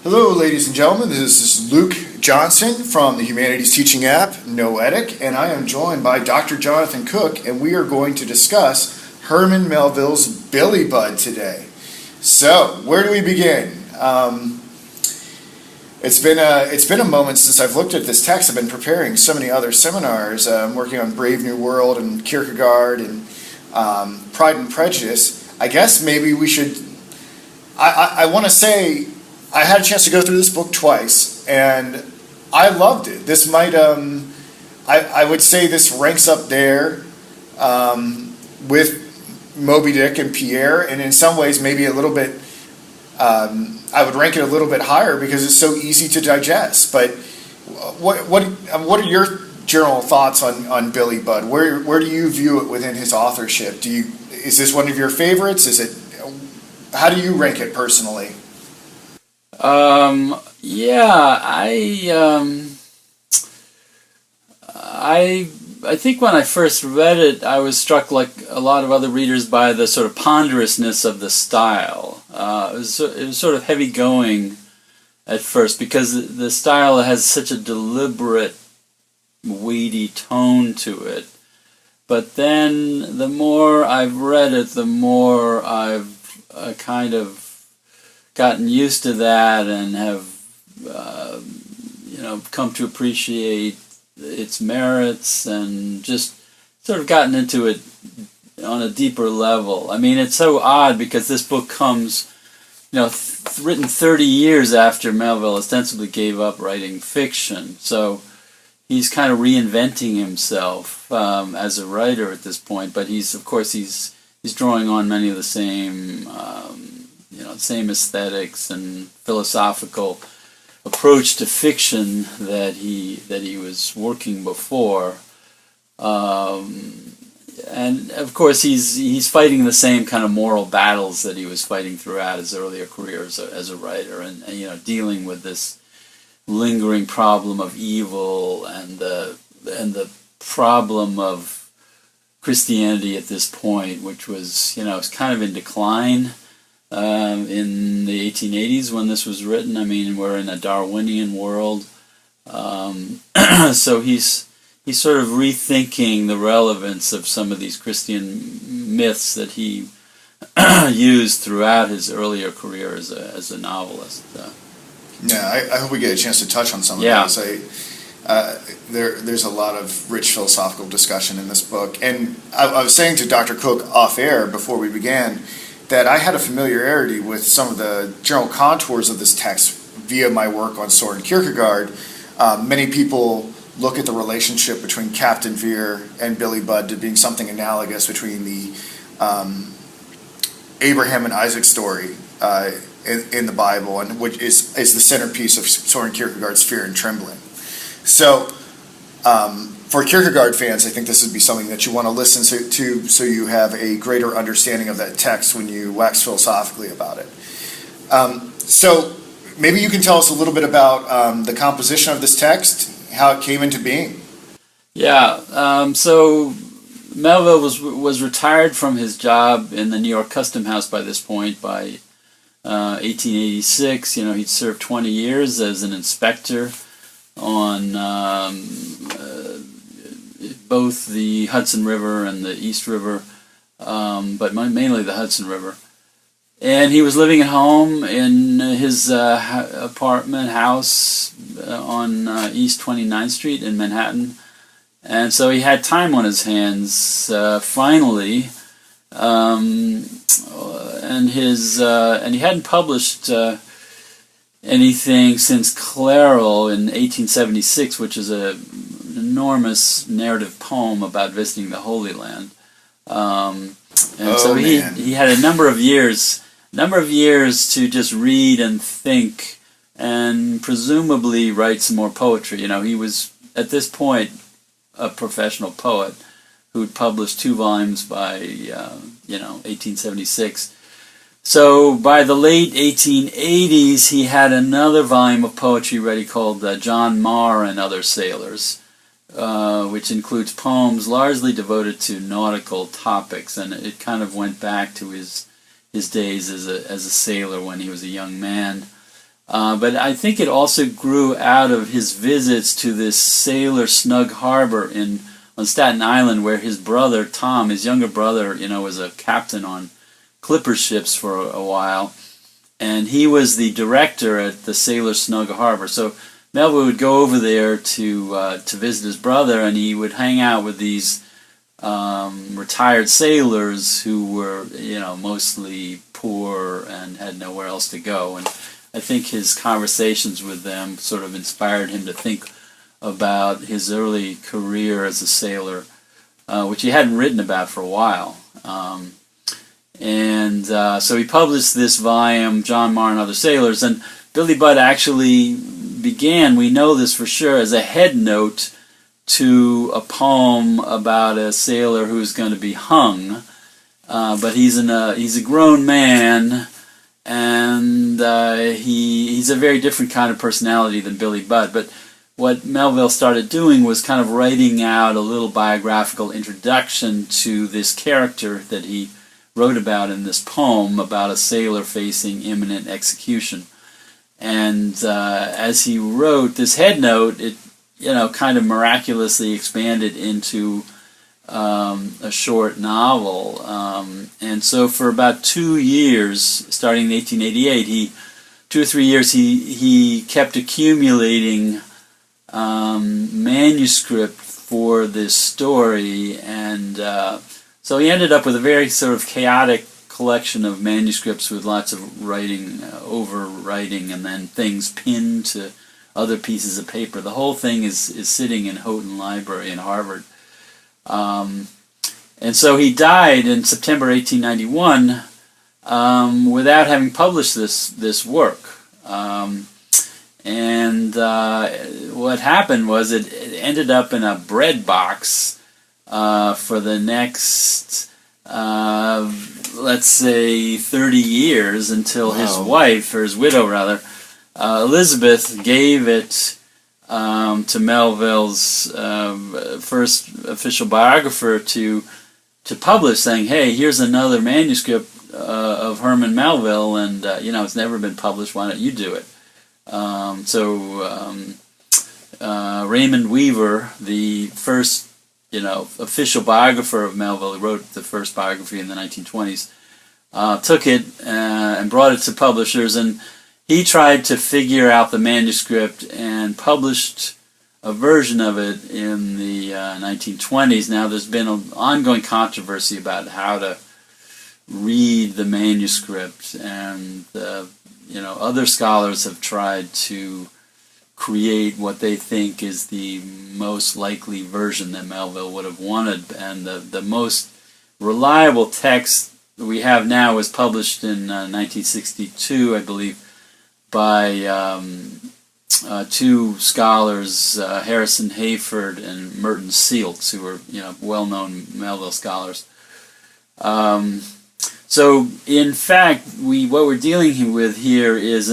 Hello, ladies and gentlemen. This is Luke Johnson from the Humanities Teaching app, Noetic, and I am joined by Dr. Jonathan Cook, and we are going to discuss Herman Melville's Billy Budd today. So, where do we begin? It's been a moment since I've looked at this text. I've been preparing so many other seminars. I'm working on Brave New World and Kierkegaard and Pride and Prejudice. I guess maybe we should. I want to say I had a chance to go through this book twice, and I loved it. This might, I would say this ranks up there with Moby Dick and Pierre, and in some ways maybe a little bit, I would rank it a little bit higher because it's so easy to digest. But what are your general thoughts on Billy Budd? Where do you view it within his authorship? Is this one of your favorites? How do you rank it personally? I think when I first read it, I was struck, like a lot of other readers, by the sort of ponderousness of the style. It was sort of heavy going at first because the style has such a deliberate, weighty tone to it. But then the more I've read it, the more I've kind of gotten used to that and have come to appreciate its merits and just sort of gotten into it on a deeper level. I mean, it's so odd because this book comes, written 30 years after Melville ostensibly gave up writing fiction. So he's kind of reinventing himself as a writer at this point, but he's drawing on many of the same same aesthetics and philosophical approach to fiction that he was working before, and of course he's fighting the same kind of moral battles that he was fighting throughout his earlier career as a writer, and dealing with this lingering problem of evil and the problem of Christianity at this point, which was kind of in decline. In the 1880s when this was written. I mean, we're in a Darwinian world. So he's sort of rethinking the relevance of some of these Christian myths that he used throughout his earlier career as a novelist. I hope we get a chance to touch on some of those. There's a lot of rich philosophical discussion in this book. And I was saying to Dr. Cook off air before we began that I had a familiarity with some of the general contours of this text via my work on Soren Kierkegaard. Many people look at the relationship between Captain Vere and Billy Budd to being something analogous between the Abraham and Isaac story in the Bible, and which is the centerpiece of Soren Kierkegaard's Fear and Trembling. So for Kierkegaard fans, I think this would be something that you want to listen to so you have a greater understanding of that text when you wax philosophically about it. So maybe you can tell us a little bit about the composition of this text, how it came into being. So Melville was retired from his job in the New York Custom House by this point, by 1886. He'd served 20 years as an inspector on both the Hudson River and the East River, but mainly the Hudson River. And he was living at home in his apartment house on East 29th Street in Manhattan. And so he had time on his hands, finally, and he hadn't published anything since Clairol in 1876, which is an enormous narrative poem about visiting the Holy Land. He had a number of years to just read and think, and presumably write some more poetry. He was at this point a professional poet who'd published 2 volumes by 1876. So by the late 1880s, he had another volume of poetry ready called John Marr and Other Sailors, which includes poems largely devoted to nautical topics, and it kind of went back to his days as a sailor when he was a young man. But I think it also grew out of his visits to this sailor snug harbor on Staten Island, where his brother Tom, his younger brother, was a captain on clipper ships for a while, and he was the director at the sailor snug harbor. So Melville would go over there to visit his brother, and he would hang out with these retired sailors who were, mostly poor and had nowhere else to go. And I think his conversations with them sort of inspired him to think about his early career as a sailor, which he hadn't written about for a while. So he published this volume, John Marr and Other Sailors, and Billy Budd actually began, we know this for sure, as a head note to a poem about a sailor who's going to be hung. But he's a grown man, and he's a very different kind of personality than Billy Budd. But what Melville started doing was kind of writing out a little biographical introduction to this character that he wrote about in this poem about a sailor facing imminent execution. And as he wrote this head note, it kind of miraculously expanded into a short novel. And so for about 2 years, starting in 1888, 2 or 3 years, he kept accumulating manuscript for this story, and so he ended up with a very sort of chaotic collection of manuscripts with lots of writing, overwriting, and then things pinned to other pieces of paper. The whole thing is sitting in Houghton Library in Harvard. And so he died in September 1891 without having published this work. What happened was it ended up in a bread box for the next, let's say, 30 years until his wife, or his widow rather, Elizabeth, gave it to Melville's first official biographer to publish, saying, "Hey, here's another manuscript of Herman Melville, and it's never been published. Why don't you do it?" Raymond Weaver, the first official biographer of Melville, who wrote the first biography in the 1920s, took it and brought it to publishers, and he tried to figure out the manuscript and published a version of it in the 1920s. Now, there's been an ongoing controversy about how to read the manuscript, and other scholars have tried to create what they think is the most likely version that Melville would have wanted, and the most reliable text we have now was published in 1962, I believe, by two scholars, Harrison Hayford and Merton Sealtz, who were well-known Melville scholars. So in fact, what we're dealing with here is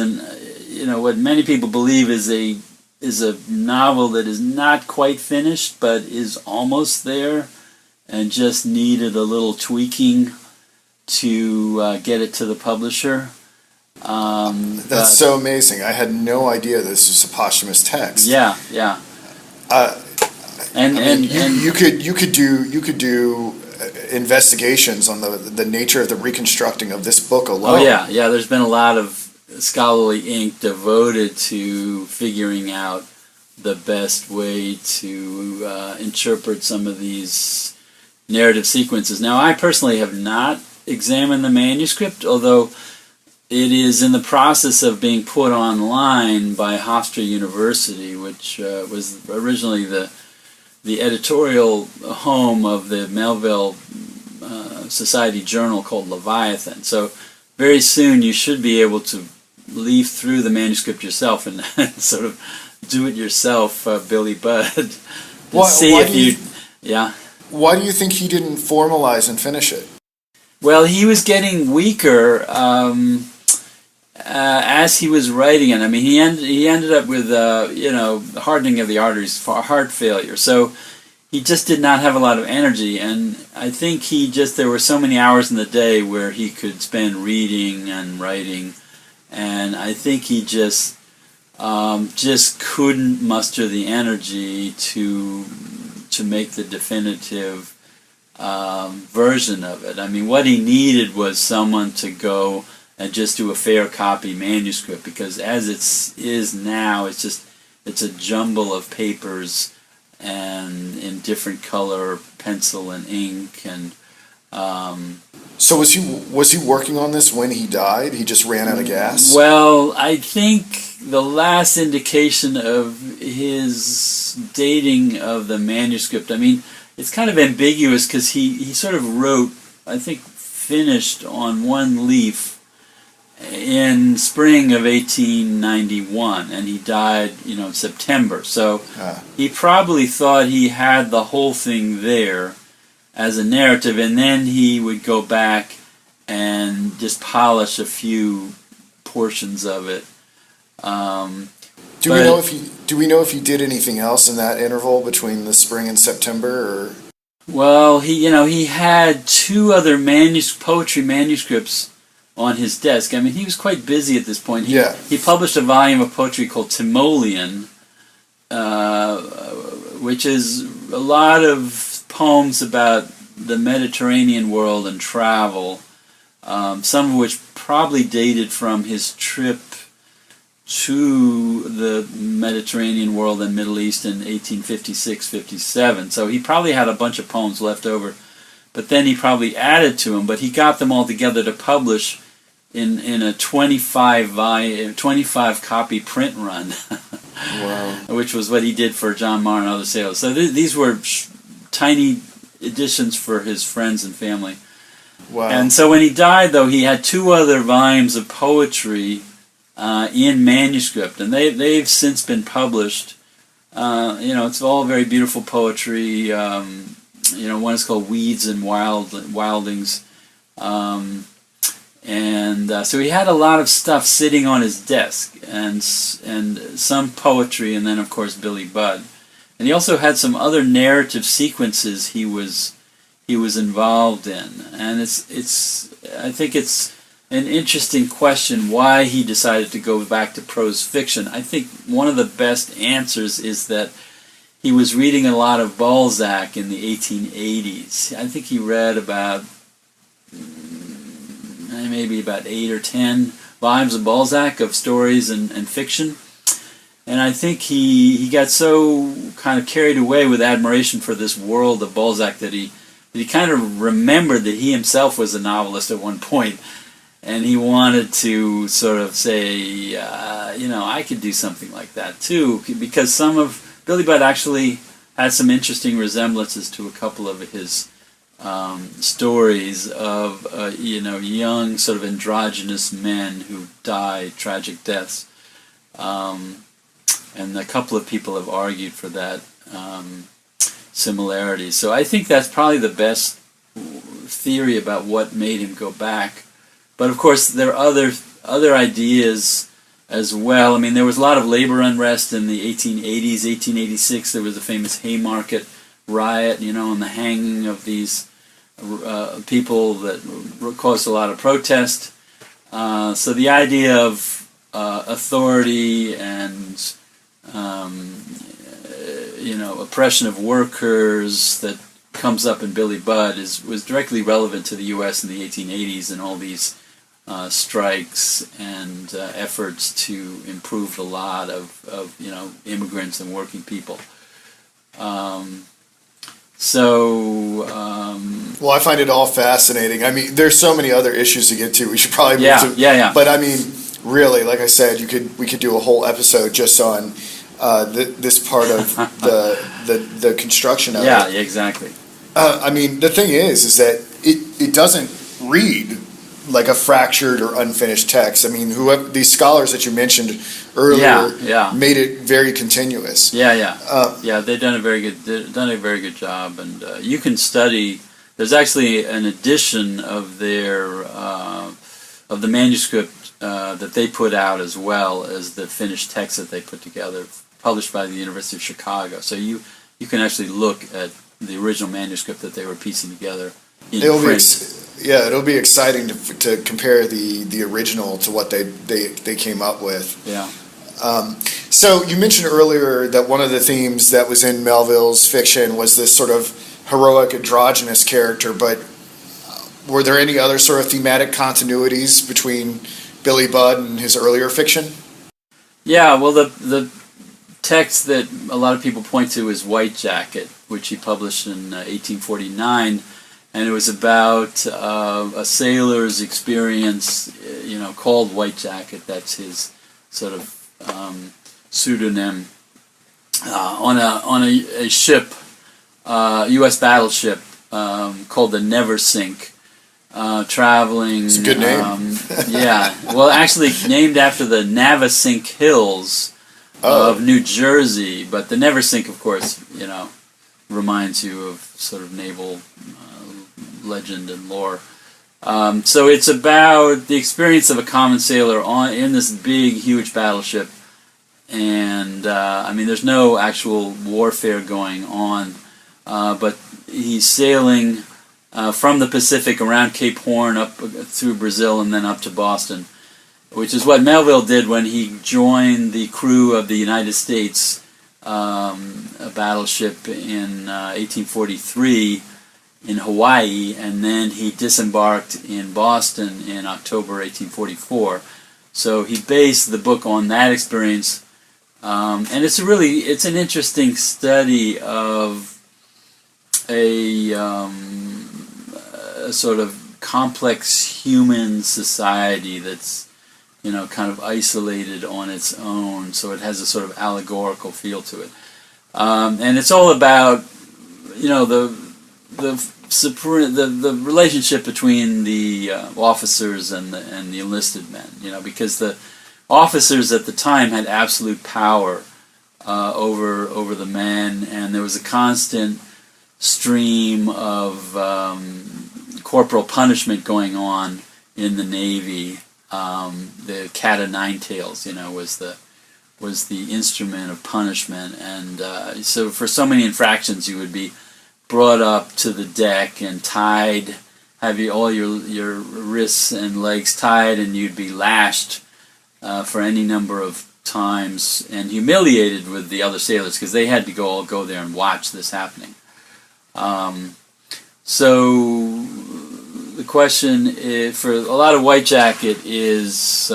what many people believe is a novel that is not quite finished, but is almost there, and just needed a little tweaking to get it to the publisher. That's so amazing. I had no idea this was a posthumous text. Yeah. You could do investigations on the nature of the reconstructing of this book alone. Oh yeah. There's been a lot of scholarly ink devoted to figuring out the best way to interpret some of these narrative sequences. Now, I personally have not examined the manuscript, although it is in the process of being put online by Hofstra University, which was originally the editorial home of the Melville Society journal called Leviathan. So very soon you should be able to leaf through the manuscript yourself and sort of do it yourself, Billy Budd. Why do you think he didn't formalize and finish it? Well, he was getting weaker as he was writing it. I mean, he ended up with hardening of the arteries, heart failure. So he just did not have a lot of energy, and I think there were so many hours in the day where he could spend reading and writing, and I think he just couldn't muster the energy to make the definitive version of it. I mean, what he needed was someone to go and just do a fair copy manuscript, because as it is now, it's a jumble of papers and in different color, pencil and ink, and So was he working on this when he died? He just ran out of gas? well, I think the last indication of his dating of the manuscript, I mean, it's kind of ambiguous because he sort of wrote, I think finished on one leaf in spring of 1891, and he died, in September. So he probably thought he had the whole thing there as a narrative, and then he would go back and just polish a few portions of it. Do we know if he did anything else in that interval between the spring and September? Or? Well, he had two other poetry manuscripts on his desk. I mean, he was quite busy at this point. He published a volume of poetry called Timoleon, which is a lot of poems about the Mediterranean world and travel, some of which probably dated from his trip to the Mediterranean world and Middle East in 1856-57. So he probably had a bunch of poems left over, but then he probably added to them, but he got them all together to publish in a 25 copy print run. Wow. Which was what he did for John Marr and other sailors. So these were tiny editions for his friends and family. Wow. And so when he died, though, he had two other volumes of poetry in manuscript, and they've since been published. It's all very beautiful poetry. One is called Weeds and Wildings. So he had a lot of stuff sitting on his desk, and some poetry, and then of course Billy Budd. And he also had some other narrative sequences he was involved in. And I think it's an interesting question why he decided to go back to prose fiction. I think one of the best answers is that he was reading a lot of Balzac in the 1880s. I think he read about maybe about 8 or 10 volumes of Balzac of stories and fiction. And I think he got so kind of carried away with admiration for this world of Balzac that he kind of remembered that he himself was a novelist at one point, and he wanted to sort of say, I could do something like that too, because some of Billy Budd actually had some interesting resemblances to a couple of his stories of young sort of androgynous men who die tragic deaths, and a couple of people have argued for that similarity. So I think that's probably the best theory about what made him go back. But of course there are other ideas as well. I mean, there was a lot of labor unrest in the 1880s, 1886. There was a famous Haymarket riot, and the hanging of these people that caused a lot of protest. So the idea of authority and oppression of workers that comes up in Billy Budd was directly relevant to the U.S. in the 1880s and all these strikes and efforts to improve the lot of immigrants and working people. Well, I find it all fascinating. I mean, there's so many other issues to get to. We should probably move to. Yeah. But I mean, really, like I said, we could do a whole episode just on this part of the construction of it. Yeah, exactly. I mean, the thing is that it doesn't read like a fractured or unfinished text. I mean, these scholars that you mentioned earlier made it very continuous. They've done a very good job, and you can study. There's actually an edition of their of the manuscript that they put out, as well as the finished text that they put together, published by the University of Chicago. So you can actually look at the original manuscript that they were piecing together in print. Yeah, it'll be exciting to compare the original to what they came up with. Yeah. So you mentioned earlier that one of the themes that was in Melville's fiction was this sort of heroic androgynous character, but were there any other sort of thematic continuities between Billy Budd and his earlier fiction? Yeah, well, the text that a lot of people point to is White Jacket, which he published in 1849, and it was about a sailor's experience, called White Jacket. That's his sort of pseudonym on a ship, U.S. battleship called the Neversink, traveling. It's a good name. Yeah, well, actually named after the Navesink Hills of New Jersey, but the Neversink, of course, reminds you of sort of naval legend and lore. So it's about the experience of a common sailor in this big, huge battleship, and there's no actual warfare going on, but he's sailing from the Pacific around Cape Horn up through Brazil and then up to Boston, which is what Melville did when he joined the crew of the United States a battleship in 1843 in Hawaii, and then he disembarked in Boston in October 1844. So he based the book on that experience, and it's an interesting study of a sort of complex human society that's kind of isolated on its own, so it has a sort of allegorical feel to it, and it's all about the relationship between the officers and the enlisted men, because the officers at the time had absolute power over the men, and there was a constant stream of corporal punishment going on in the Navy. The cat o' nine tails, was the instrument of punishment, and so for so many infractions you would be brought up to the deck and tied, have all your wrists and legs tied, and you'd be lashed for any number of times and humiliated with the other sailors because they had to go there and watch this happening. So the question for a lot of White Jacket is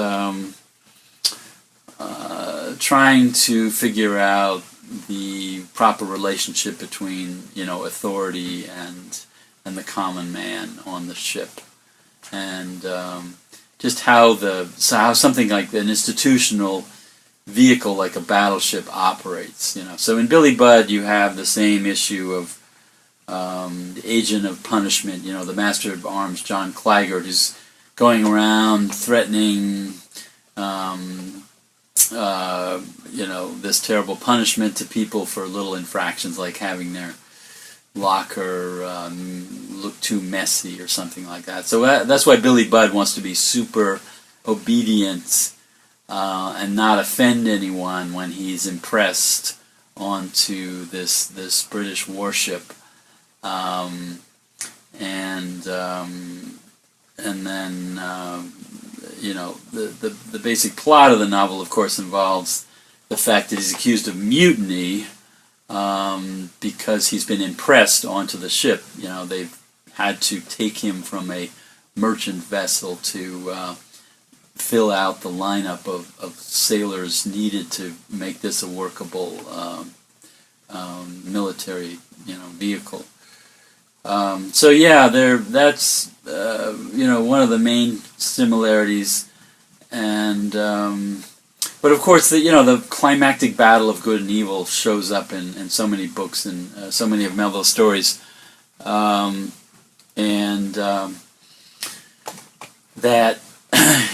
trying to figure out the proper relationship between authority and the common man on the ship, and just how something like an institutional vehicle like a battleship operates. So in Billy Budd you have the same issue of the agent of punishment, the master of arms John Claggart, who's going around threatening this terrible punishment to people for little infractions like having their locker look too messy or something like that. So that's why Billy Budd wants to be super obedient and not offend anyone when he's impressed onto this British warship. And then the basic plot of the novel, of course, involves the fact that he's accused of mutiny because he's been impressed onto the ship. They've had to take him from a merchant vessel to fill out the lineup of sailors needed to make this a workable military vehicle. So yeah, that's one of the main similarities, and but of course the climactic battle of good and evil shows up in so many books and so many of Melville's stories, and that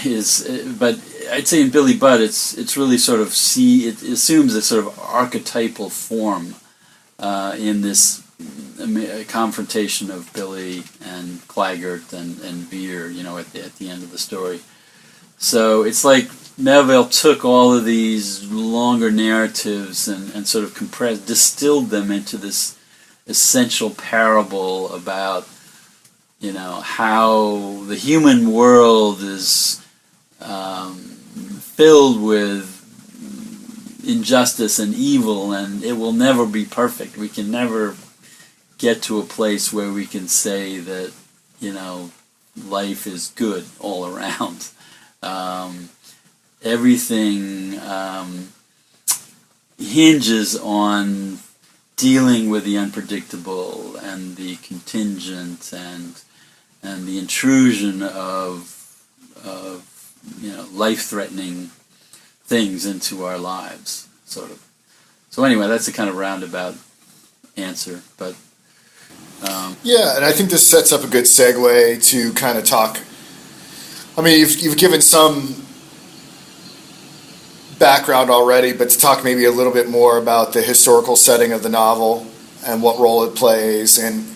is. But I'd say in Billy Budd, it's really sort of it assumes a sort of archetypal form in this confrontation of Billy and Claggart and Vere, at the end of the story. So it's like Melville took all of these longer narratives and sort of distilled them into this essential parable about how the human world is filled with injustice and evil, and it will never be perfect. We can never get to a place where we can say that, life is good all around. Everything hinges on dealing with the unpredictable and the contingent and the intrusion of life-threatening things into our lives, sort of. So anyway, that's a kind of roundabout answer, but yeah, and I think this sets up a good segue to kind of talk. I mean, you've given some background already, but to talk maybe a little bit more about the historical setting of the novel and what role it plays, and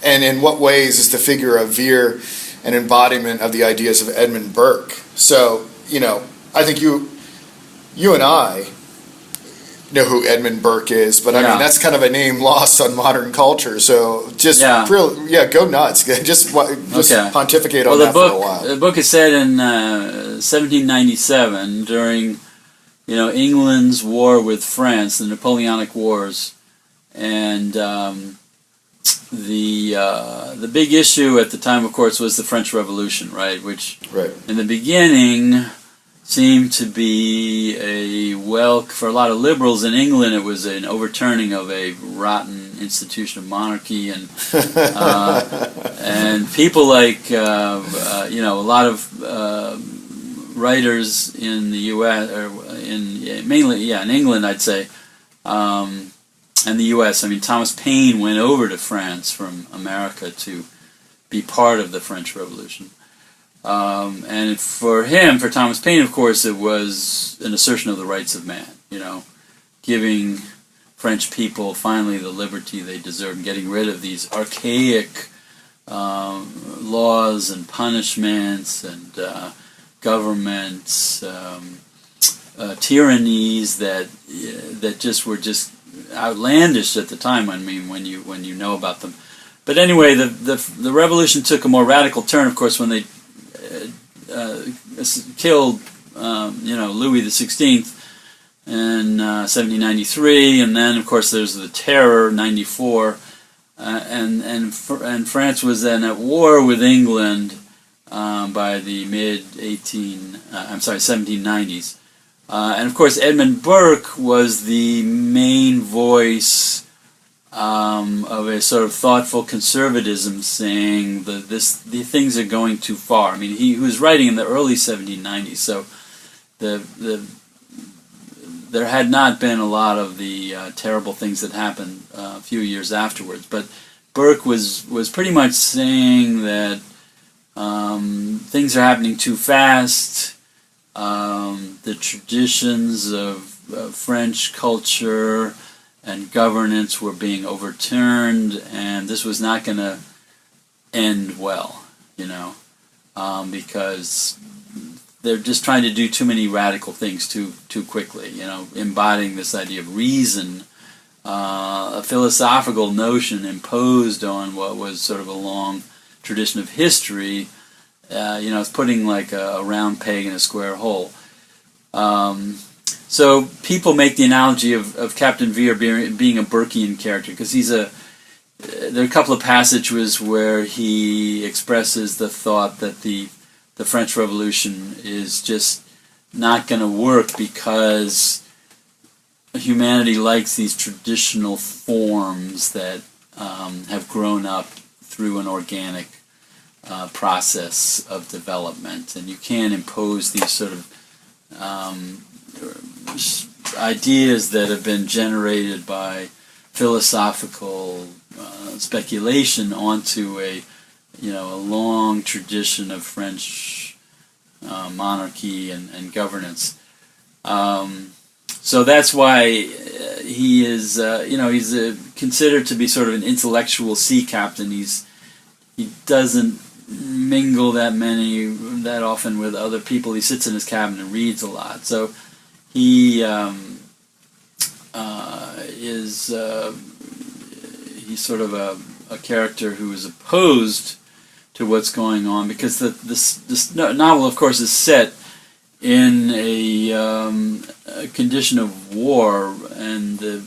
and in what ways is the figure of Vere an embodiment of the ideas of Edmund Burke. So, I think you and I know who Edmund Burke is, but I mean, that's kind of a name lost on modern culture. So just go nuts. Just pontificate on that for a while. The book is set in 1797 during, England's war with France, the Napoleonic Wars, and the big issue at the time, of course, was the French Revolution, right? Which in the beginning seemed to be for a lot of liberals in England, it was an overturning of a rotten institution of monarchy, and and people like a lot of writers in the U.S. or in England, I'd say, and the U.S. I mean, Thomas Paine went over to France from America to be part of the French Revolution. And for Thomas Paine, of course, it was an assertion of the rights of man, giving French people finally the liberty they deserve and getting rid of these archaic laws and punishments and governments, tyrannies that were just outlandish at the time. I mean, when you know about them. But anyway, the revolution took a more radical turn, of course, when they killed Louis XVI in 1793, and then of course there's the Terror, 94, and France was then at war with England by the 1790s, and of course Edmund Burke was the main voice of a sort of thoughtful conservatism, saying that the things are going too far. I mean, he was writing in the early 1790s, so there had not been a lot of the terrible things that happened a few years afterwards. But Burke was pretty much saying that things are happening too fast. The traditions of French culture and governance were being overturned, and this was not going to end well, because they're just trying to do too many radical things too quickly, embodying this idea of reason, a philosophical notion imposed on what was sort of a long tradition of history. It's putting like a round peg in a square hole. So people make the analogy of Captain Vere being a Burkean character, because there are a couple of passages where he expresses the thought that the French Revolution is just not going to work because humanity likes these traditional forms that have grown up through an organic process of development, and you can't impose these sort of ideas that have been generated by philosophical speculation onto a long tradition of French monarchy and governance. So that's why he is, he's considered to be sort of an intellectual sea captain. He doesn't mingle that often with other people. He sits in his cabin and reads a lot. So he he's sort of a character who is opposed what's going on, because this novel, of course, is set in a condition of war, and the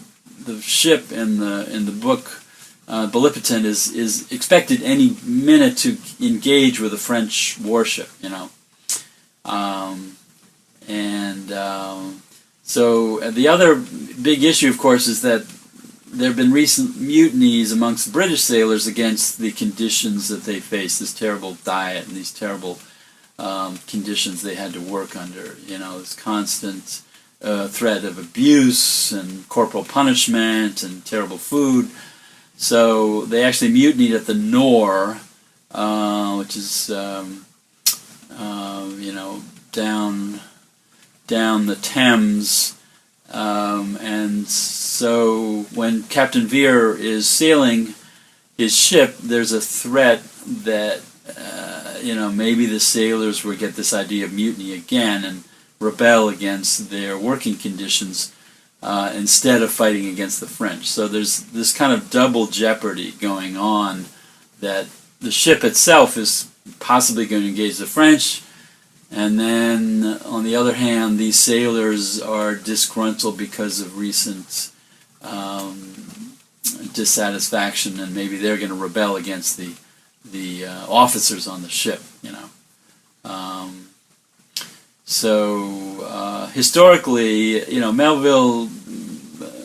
ship in the book, Bellipotent, is expected any minute to engage with a French warship, you know. So the other big issue, of course, is that there have been recent mutinies amongst British sailors against the conditions that they face, this terrible diet and these terrible conditions they had to work under. You know, this constant threat of abuse and corporal punishment and terrible food. So they actually mutinied at the Nore, which is you know, down the Thames, and so when Captain Vere is sailing his ship, there's a threat that you know, maybe the sailors will get this idea of mutiny again and rebel against their working conditions instead of fighting against the French. So there's this kind of double jeopardy going on, that the ship itself is possibly going to engage the French, and then on the other hand, these sailors are disgruntled because of recent dissatisfaction, and maybe they're going to rebel against the officers on the ship, you know. Historically, you know, Melville,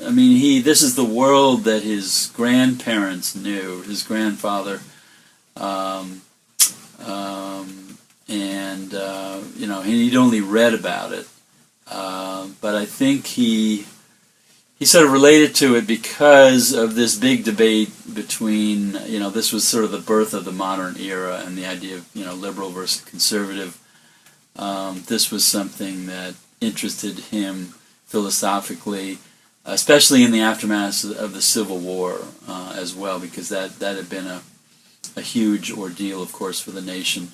I mean, this is the world that his grandparents knew, his grandfather, and you know, he'd only read about it, but I think he sort of related to it because of this big debate between, you know, this was sort of the birth of the modern era and the idea of, you know, liberal versus conservative. This was something that interested him philosophically, especially in the aftermath of the Civil War as well, because that had been a huge ordeal, of course, for the nation,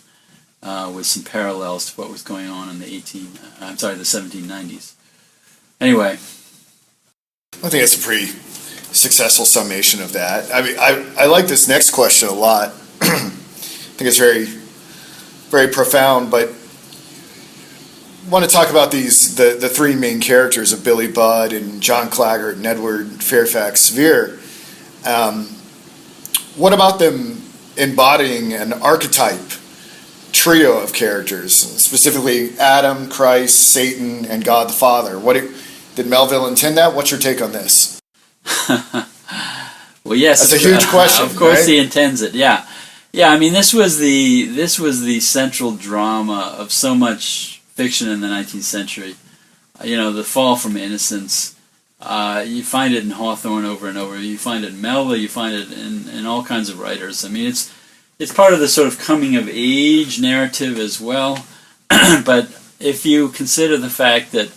with some parallels to what was going on in the 1790s. Anyway. I think that's a pretty successful summation of that. I mean, I like this next question a lot. I think it's very, very profound, but I want to talk about the three main characters of Billy Budd and John Claggart and Edward Fairfax Vere. What about them embodying an archetype trio of characters, specifically Adam, Christ, Satan, and God the Father? Did Melville intend that? What's your take on this? Well, yes, that's a huge question. Of course, right? He intends it. Yeah, yeah. I mean, this was the central drama of so much fiction in the 19th century. You know, the fall from innocence. You find it in Hawthorne over and over. You find it in Melville. You find it in all kinds of writers. I mean, it's part of the sort of coming of age narrative as well. But if you consider the fact that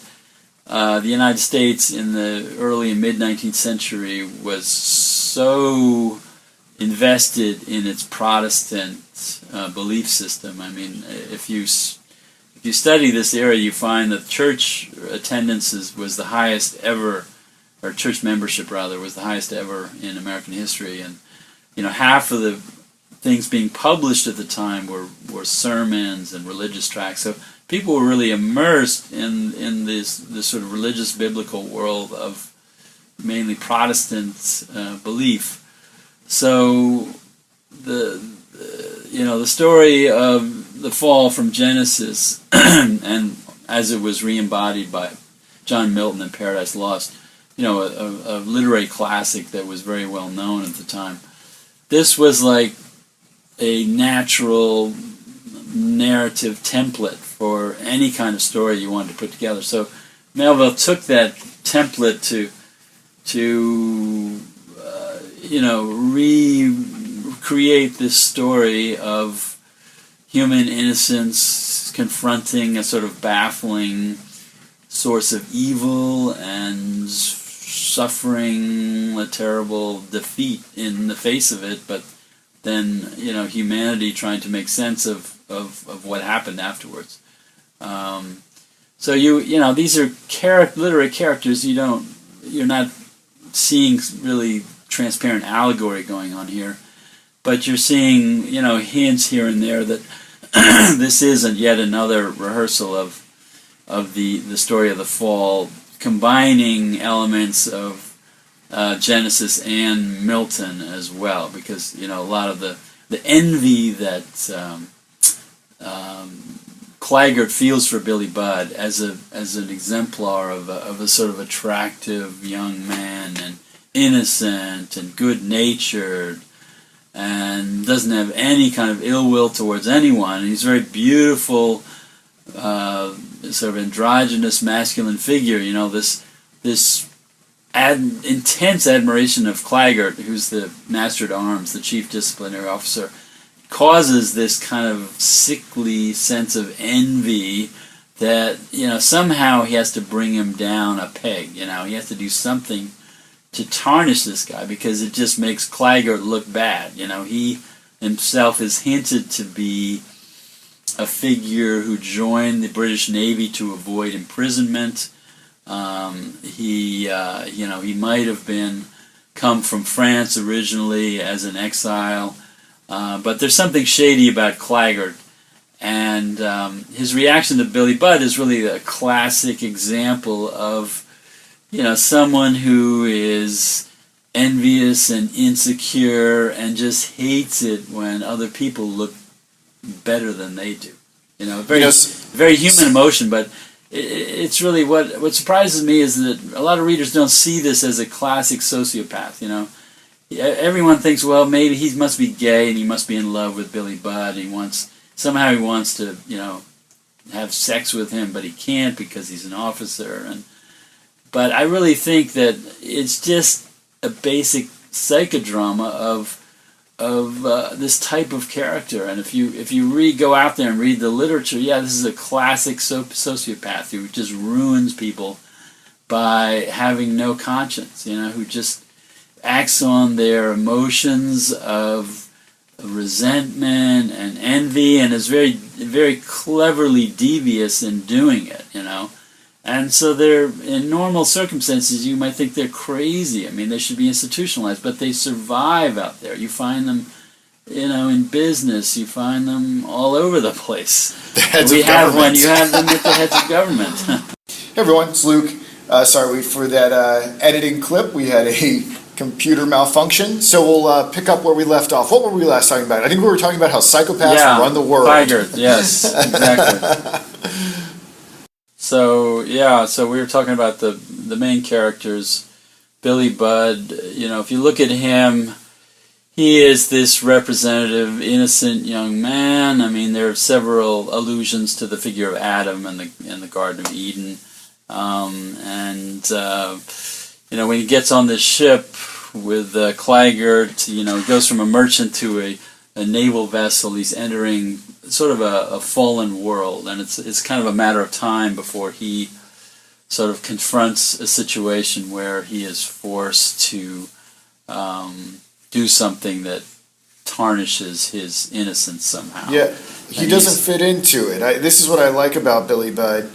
the United States in the early and mid-19th century was so invested in its Protestant belief system. I mean, if you study this era, you find that church attendance was the highest ever, or church membership rather, was the highest ever in American history. And you know, half of the things being published at the time were sermons and religious tracts. So people were really immersed in this sort of religious biblical world of mainly Protestant belief. So the story of the fall from Genesis, and as it was re-embodied by John Milton in Paradise Lost, you know, a literary classic that was very well known at the time. This was like a natural narrative template for any kind of story you wanted to put together. So Melville took that template to recreate this story of human innocence confronting a sort of baffling source of evil and suffering a terrible defeat in the face of it, but then, you know, humanity trying to make sense of what happened afterwards. So you know, these are literary characters. You're not seeing really transparent allegory going on here. but you're seeing, hints here and there that this isn't yet another rehearsal of the story of the fall, combining elements of Genesis and Milton as well, because a lot of the envy that Claggart feels for Billy Budd as an exemplar of a sort of attractive young man, and innocent and good-natured, and doesn't have any kind of ill will towards anyone. And he's a very beautiful, sort of androgynous masculine figure. This intense admiration of Claggart, who's the master at arms, the chief disciplinary officer, causes this kind of sickly sense of envy that somehow he has to bring him down a peg. He has to do something to tarnish this guy, because it just makes Claggart look bad. He himself is hinted to be a figure who joined the British Navy to avoid imprisonment. He might have come from France originally as an exile, but there's something shady about Claggart, and his reaction to Billy Budd is really a classic example of someone who is envious and insecure and just hates it when other people look better than they do. Very human emotion, but it's really what surprises me is that a lot of readers don't see this as a classic sociopath. Everyone thinks, well, maybe he must be gay and he must be in love with Billy Budd. He wants to have sex with him, but he can't because he's an officer. But I really think that it's just a basic psychodrama of this type of character. And if you go out there and read the literature, this is a classic sociopath who just ruins people by having no conscience. Who just acts on their emotions of resentment and envy, and is very, very cleverly devious in doing it. And so they're, in normal circumstances, you might think they're crazy. I mean, they should be institutionalized, but they survive out there. You find them, in business. You find them all over the place. The heads we of have government. one. You have them with the heads of government. Hey everyone, it's Luke. Sorry for that editing clip. We had a computer malfunction, so we'll pick up where we left off. What were we last talking about? I think we were talking about how psychopaths run the world. Claggart, yes, exactly. So we were talking about the main characters, Billy Budd. If you look at him, he is this representative, innocent young man. I mean, there are several allusions to the figure of Adam and the Garden of Eden, when he gets on this ship with Claggart, he goes from a merchant to a naval vessel. He's entering sort of a fallen world, and it's kind of a matter of time before he sort of confronts a situation where he is forced to do something that tarnishes his innocence somehow. Yeah, he doesn't fit into it. This is what I like about Billy Budd,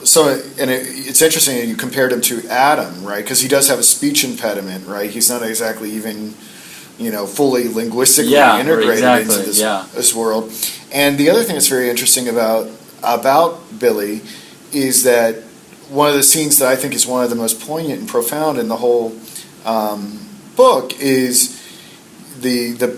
it's interesting that you compared him to Adam, right? Because he does have a speech impediment, right? He's not exactly even fully linguistically integrated into this world. And the other thing that's very interesting about Billy is that one of the scenes that I think is one of the most poignant and profound in the whole book is the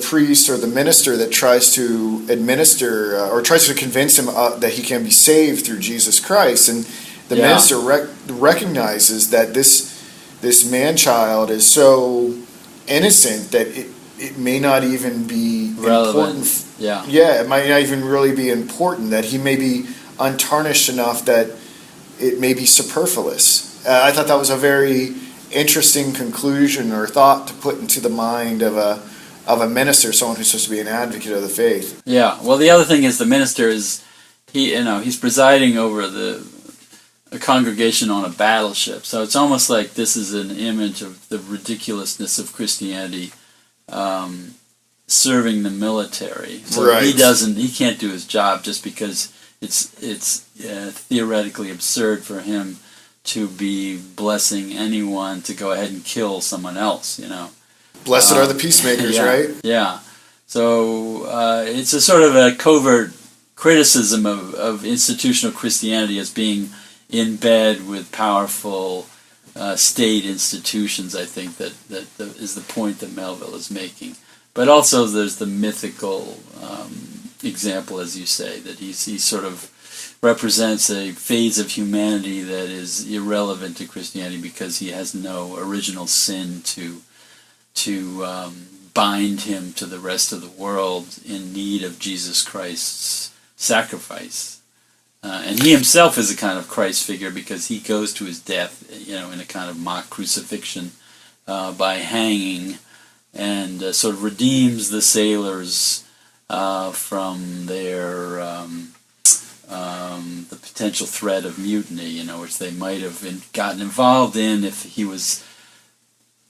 priest or the minister that tries to administer or tries to convince him that he can be saved through Jesus Christ, and the minister recognizes that this man-child is so innocent that it may not even be relevant. Important. Yeah, it might not even really be important, that he may be untarnished enough that it may be superfluous. I thought that was a very interesting conclusion or thought to put into the mind of a minister, someone who's supposed to be an advocate of the faith. Yeah. Well, the other thing is the minister is he's presiding over a congregation on a battleship. So it's almost like this is an image of the ridiculousness of Christianity serving the military. So right. he can't do his job just because it's theoretically absurd for him to be blessing anyone to go ahead and kill someone else, Blessed are the peacemakers, yeah, right? Yeah. So it's a sort of a covert criticism of institutional Christianity as being in bed with powerful state institutions. I think that is the point that Melville is making. But also there's the mythical example, as you say, that he sort of represents a phase of humanity that is irrelevant to Christianity because he has no original sin to bind him to the rest of the world in need of Jesus Christ's sacrifice. And he himself is a kind of Christ figure because he goes to his death, in a kind of mock crucifixion by hanging, and sort of redeems the sailors from their the potential threat of mutiny, which they might have gotten involved in if he was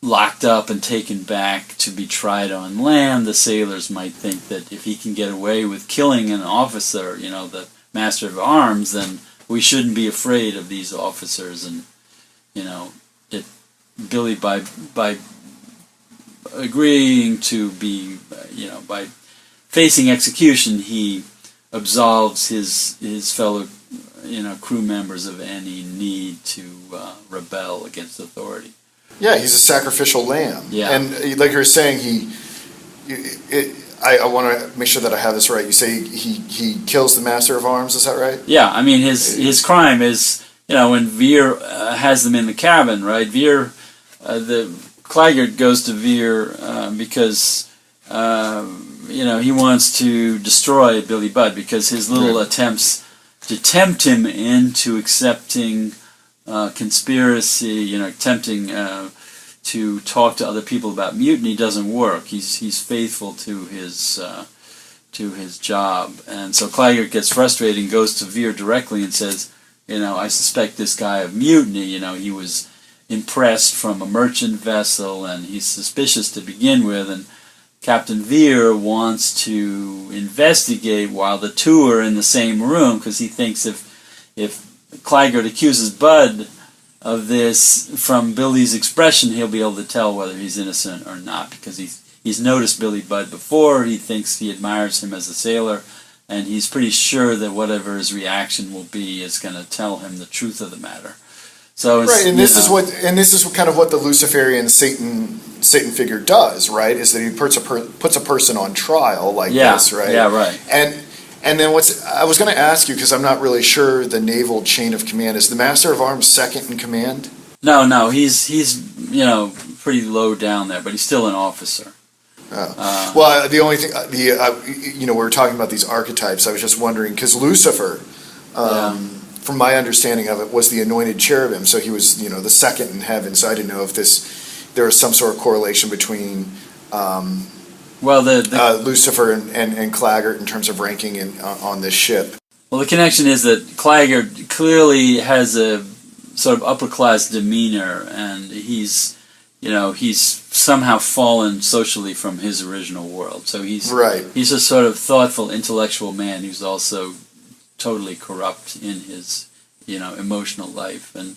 locked up and taken back to be tried on land. The sailors might think that if he can get away with killing an officer, the master of arms, then we shouldn't be afraid of these officers. And Billy, by agreeing to be, by facing execution, he absolves his fellow crew members of any need to rebel against authority. Yeah, he's a sacrificial lamb. Yeah. And like you were saying, I want to make sure that I have this right. You say he kills the master of arms, is that right? Yeah, I mean, his crime is, when Vere has them in the cabin, right? Vere, the Claggart goes to Vere because, he wants to destroy Billy Budd because his little attempts to tempt him into accepting conspiracy, attempting to talk to other people about mutiny doesn't work. He's faithful to his job, and so Claggart gets frustrated and goes to Vere directly and says, I suspect this guy of mutiny. He was impressed from a merchant vessel, and he's suspicious to begin with, and Captain Vere wants to investigate while the two are in the same room because he thinks if Claggart accuses Budd of this, from Billy's expression, he'll be able to tell whether he's innocent or not, because he's noticed Billy Budd before. He thinks he admires him as a sailor, and he's pretty sure that whatever his reaction will be is going to tell him the truth of the matter. So right, and this is kind of what the Luciferian Satan figure does, right? Is that he puts a person on trial like this, right? Yeah, right. And then I was going to ask you, because I'm not really sure the naval chain of command, is the Master of Arms second in command? No, he's pretty low down there, but he's still an officer. Well, the only thing, we were talking about these archetypes. I was just wondering, because Lucifer, from my understanding of it, was the anointed cherubim, so he was, the second in heaven. So I didn't know if there was some sort of correlation between Lucifer and Claggart in terms of ranking on this ship. Well, the connection is that Claggart clearly has a sort of upper class demeanor, and he's somehow fallen socially from his original world. So he's a sort of thoughtful, intellectual man who's also totally corrupt in his emotional life, and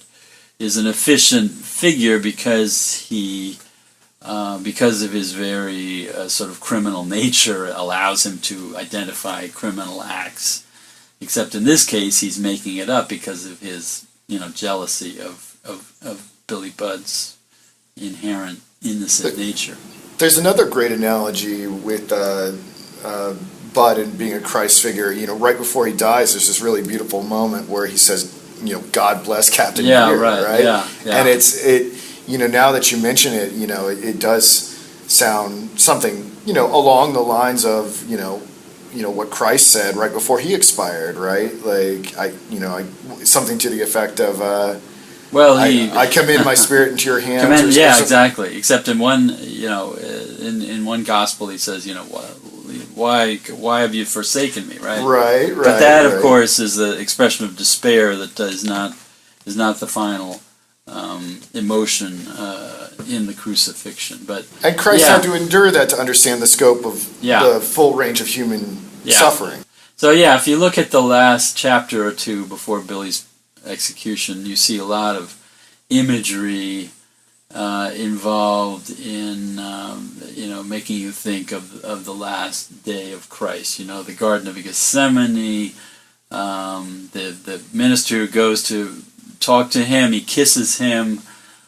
is an efficient figure because because of his very sort of criminal nature, allows him to identify criminal acts. Except in this case, he's making it up because of his jealousy of Billy Budd's inherent innocent nature. There's another great analogy with Budd and being a Christ figure. Right before he dies, there's this really beautiful moment where he says, God bless Captain Vere, right? Yeah. And now that you mention it, it does sound something, along the lines of, what Christ said right before he expired, right? Like, something to the effect of, I commend my spirit into your hands. Exactly. Except in one, in one gospel he says, why have you forsaken me, right? Right. But that, of course, is the expression of despair that is not the final emotion in the crucifixion. And Christ had to endure that to understand the scope of the full range of human suffering. So if you look at the last chapter or two before Billy's execution, you see a lot of imagery involved in making you think of the last day of Christ. The Garden of Gethsemane. The minister who goes to talk to him, he kisses him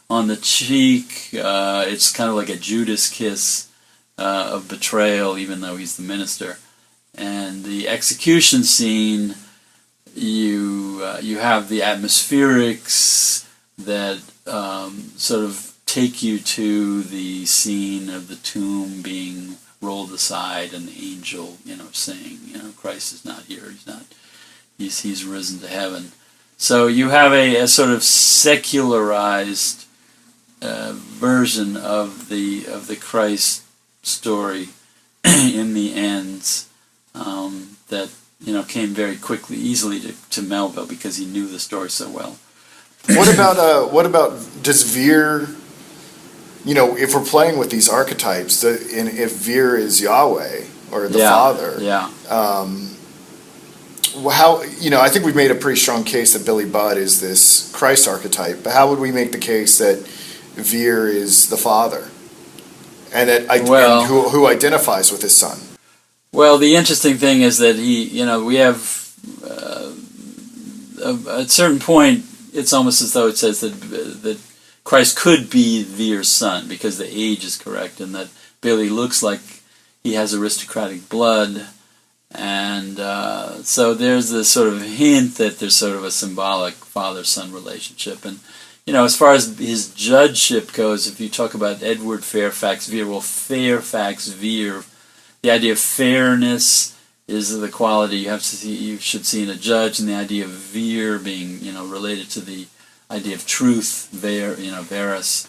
on the cheek. It's kind of like a Judas kiss of betrayal, even though he's the minister. And the execution scene, you have the atmospherics that sort of take you to the scene of the tomb being rolled aside and the angel, saying, Christ is not here. He's not. He's risen to heaven. So you have a sort of secularized version of the Christ story in the ends that came very quickly, easily to Melville because he knew the story so well. What about does Vere? If we're playing with these archetypes, and if Vere is Yahweh or the Father, how I think we've made a pretty strong case that Billy Budd is this Christ archetype, but how would we make the case that Vere is the Father, and that who identifies with his Son? Well, the interesting thing is that we have at a certain point, it's almost as though it says that Christ could be Vere's son because the age is correct, and that Billy looks like he has aristocratic blood. And so there's this sort of hint that there's sort of a symbolic father-son relationship. And, as far as his judgeship goes, if you talk about Edward Fairfax Vere, Fairfax Vere, the idea of fairness is the quality you should see in a judge, and the idea of Vere being, related to the idea of truth, Verus.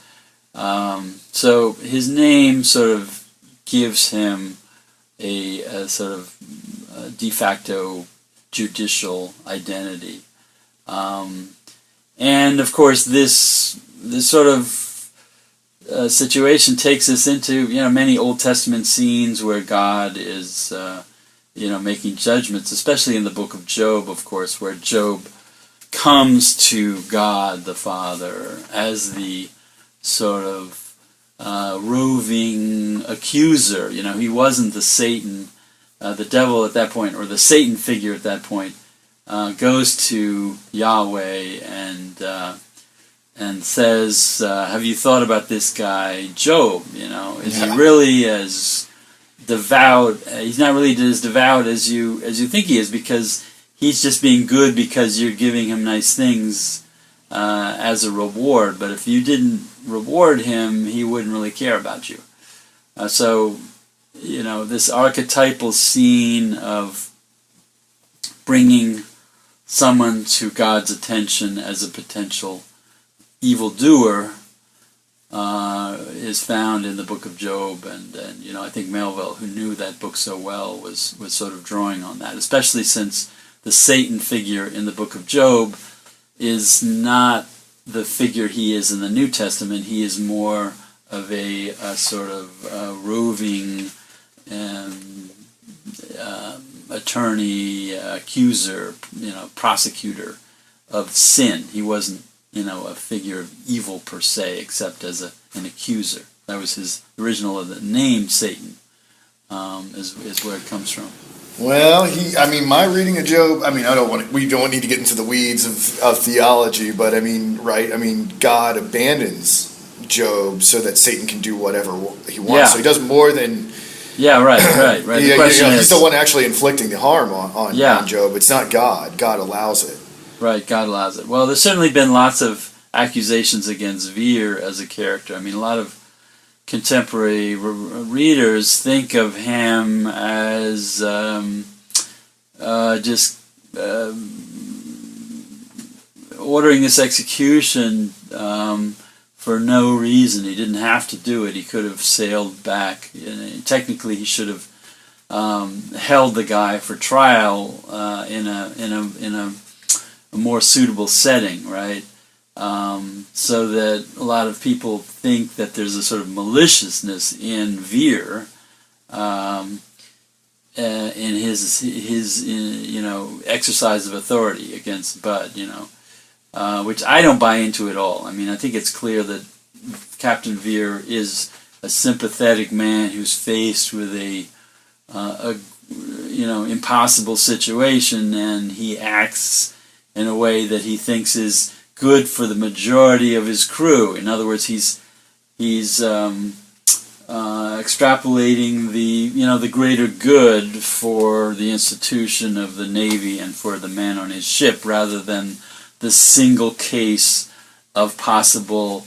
So his name sort of gives him a sort of de facto judicial identity, and of course this sort of situation takes us into many Old Testament scenes where God is making judgments, especially in the book of Job, of course, where Job comes to God the Father as the sort of roving accuser. He wasn't the Satan, the devil at that point, or the Satan figure at that point, goes to Yahweh and says, have you thought about this guy, Job? Is he really as devout? He's not really as devout as you think he is, because he's just being good because you're giving him nice things as a reward. But if you didn't reward him, he wouldn't really care about you. So this archetypal scene of bringing someone to God's attention as a potential evildoer is found in the book of Job, and I think Melville, who knew that book so well, was sort of drawing on that, especially since the Satan figure in the book of Job is not the figure he is in the New Testament. He is more of a sort of roving attorney, accuser, prosecutor of sin. He wasn't, a figure of evil per se, except as an accuser. That was his original name. Satan is where it comes from. Well, my reading of Job, we don't need to get into the weeds of theology, but God abandons Job so that Satan can do whatever he wants. Yeah. So he does more than... Yeah, right. The question is, he's the one actually inflicting the harm on Job. It's not God. God allows it. Right, God allows it. Well, there's certainly been lots of accusations against Vere as a character. A lot of contemporary readers think of him as just ordering this execution for no reason. He didn't have to do it. He could have sailed back. Technically, he should have held the guy for trial in a more suitable setting, right? So that a lot of people think that there's a sort of maliciousness in Vere, in his exercise of authority against Budd, which I don't buy into at all. I think it's clear that Captain Vere is a sympathetic man who's faced with a impossible situation, and he acts in a way that he thinks is good for the majority of his crew. In other words, he's extrapolating the greater good for the institution of the Navy and for the men on his ship, rather than the single case of possible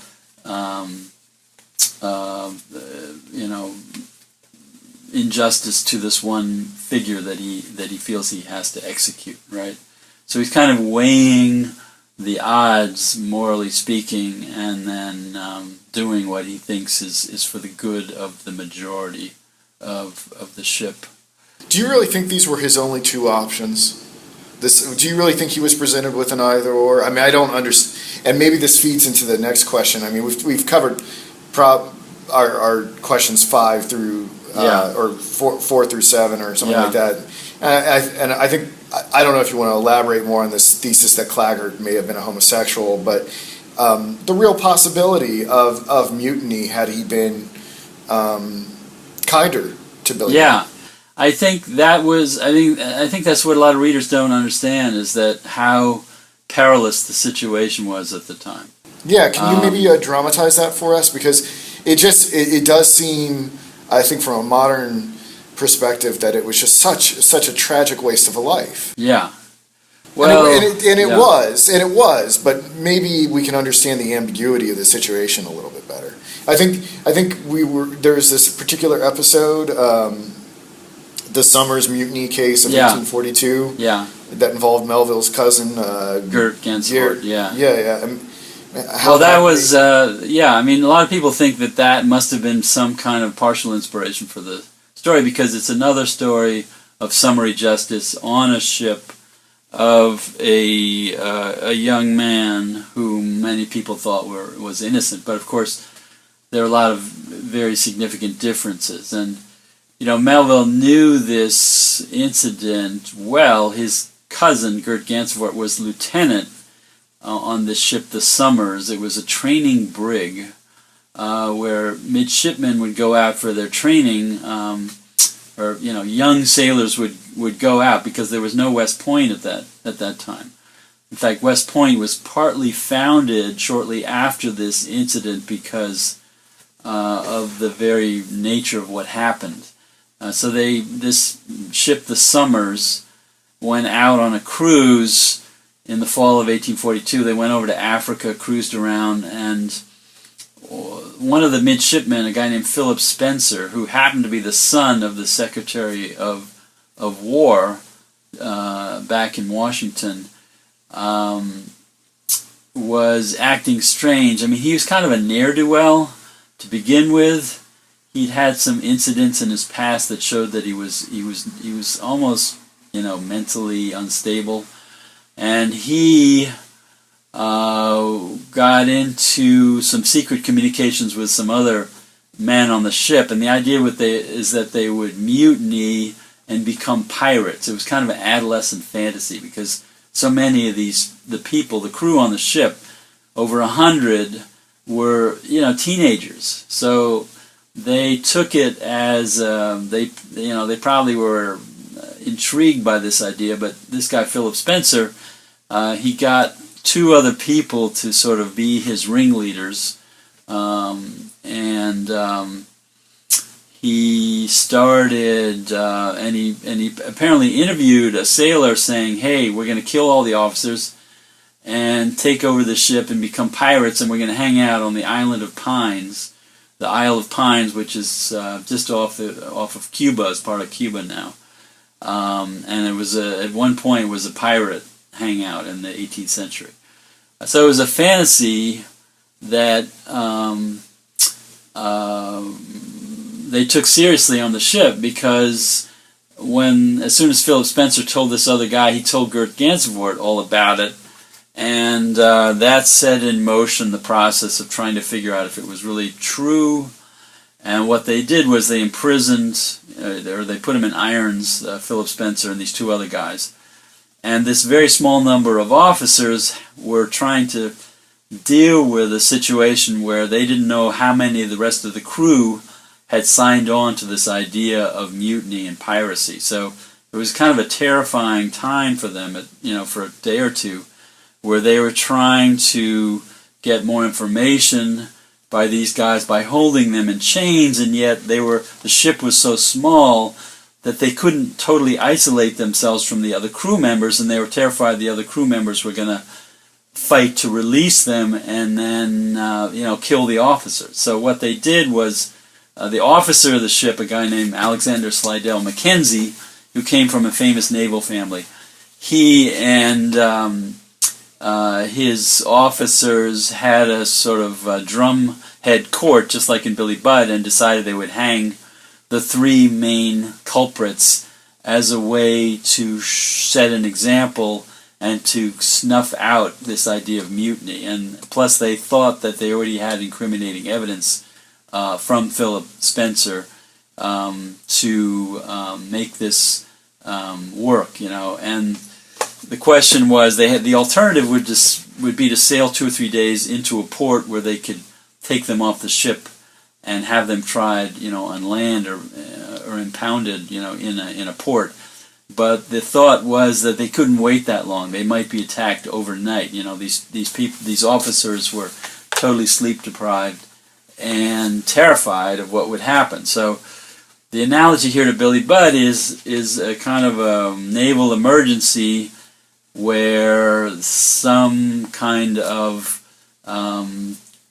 injustice to this one figure that he feels he has to execute, right? So he's kind of weighing the odds, morally speaking, and then doing what he thinks is for the good of the majority of the ship. Do you really think these were his only two options? Do you really think he was presented with an either or? I mean, I don't understand, and maybe this feeds into the next question. I mean, we've covered our questions 5 through or 4 through 7 or something like that. And I think, I don't know if you want to elaborate more on this thesis that Claggart may have been a homosexual, but the real possibility of mutiny had he been kinder to Billy. Yeah, I think that's what a lot of readers don't understand, is that how perilous the situation was at the time. Yeah, can you maybe dramatize that for us? Because it does seem, I think, from a modern perspective, that it was just such a tragic waste of a life. Yeah. Well, it was, but maybe we can understand the ambiguity of the situation a little bit better. I think there's this particular episode, the Summers Mutiny case of 1842, that involved Melville's cousin, Gert Gansford. Yeah. Well, that was, I mean, a lot of people think that must have been some kind of partial inspiration for the story, because it's another story of summary justice on a ship of a young man who many people thought was innocent. But of course, there are a lot of very significant differences. And, Melville knew this incident well. His cousin, Gert Gansford, was lieutenant on this ship, the Summers. It was a training brig where midshipmen would go out for their training, or young sailors would go out, because there was no West Point at that time. In fact, West Point was partly founded shortly after this incident because of the very nature of what happened. So this ship, the Summers, went out on a cruise in the fall of 1842. They went over to Africa, cruised around, and one of the midshipmen, a guy named Philip Spencer, who happened to be the son of the Secretary of War back in Washington, was acting strange. I mean, he was kind of a ne'er-do-well to begin with. He'd had some incidents in his past that showed that he was almost mentally unstable, and he got into some secret communications with some other men on the ship, and the idea is that they would mutiny and become pirates. It was kind of an adolescent fantasy, because so many of the crew on the ship, over 100, were teenagers. So they took it as they probably were intrigued by this idea. But this guy Philip Spencer, he got 2 other people to sort of be his ringleaders, and he started and he apparently interviewed a sailor saying, "Hey, we're going to kill all the officers and take over the ship and become pirates, and we're going to hang out on the island of Pines, the Isle of Pines, which is just off of Cuba, as part of Cuba now." And it was at one point it was a pirate hangout in the 18th century. So it was a fantasy that they took seriously on the ship, because as soon as Philip Spencer told this other guy, he told Gert Gansford all about it, and that set in motion the process of trying to figure out if it was really true. And what they did was they imprisoned, or they put him in irons, Philip Spencer and these 2 other guys. And this very small number of officers were trying to deal with a situation where they didn't know how many of the rest of the crew had signed on to this idea of mutiny and piracy. So it was kind of a terrifying time for them, for a day or two, where they were trying to get more information by these guys by holding them in chains, and yet the ship was so small that they couldn't totally isolate themselves from the other crew members, and they were terrified the other crew members were going to fight to release them and then kill the officers. So what they did was the officer of the ship, a guy named Alexander Slidell Mackenzie, who came from a famous naval family, he and his officers had a sort of drumhead court, just like in Billy Budd, and decided they would hang the three main culprits as a way to set an example and to snuff out this idea of mutiny. And plus they thought that they already had incriminating evidence from Philip Spencer to make this work, and the question was, the alternative would be to sail 2 or 3 days into a port where they could take them off the ship and have them tried, on land or impounded, in a port. But the thought was that they couldn't wait that long. They might be attacked overnight. These officers were totally sleep deprived and terrified of what would happen. So the analogy here to Billy Budd is a kind of a naval emergency where some kind of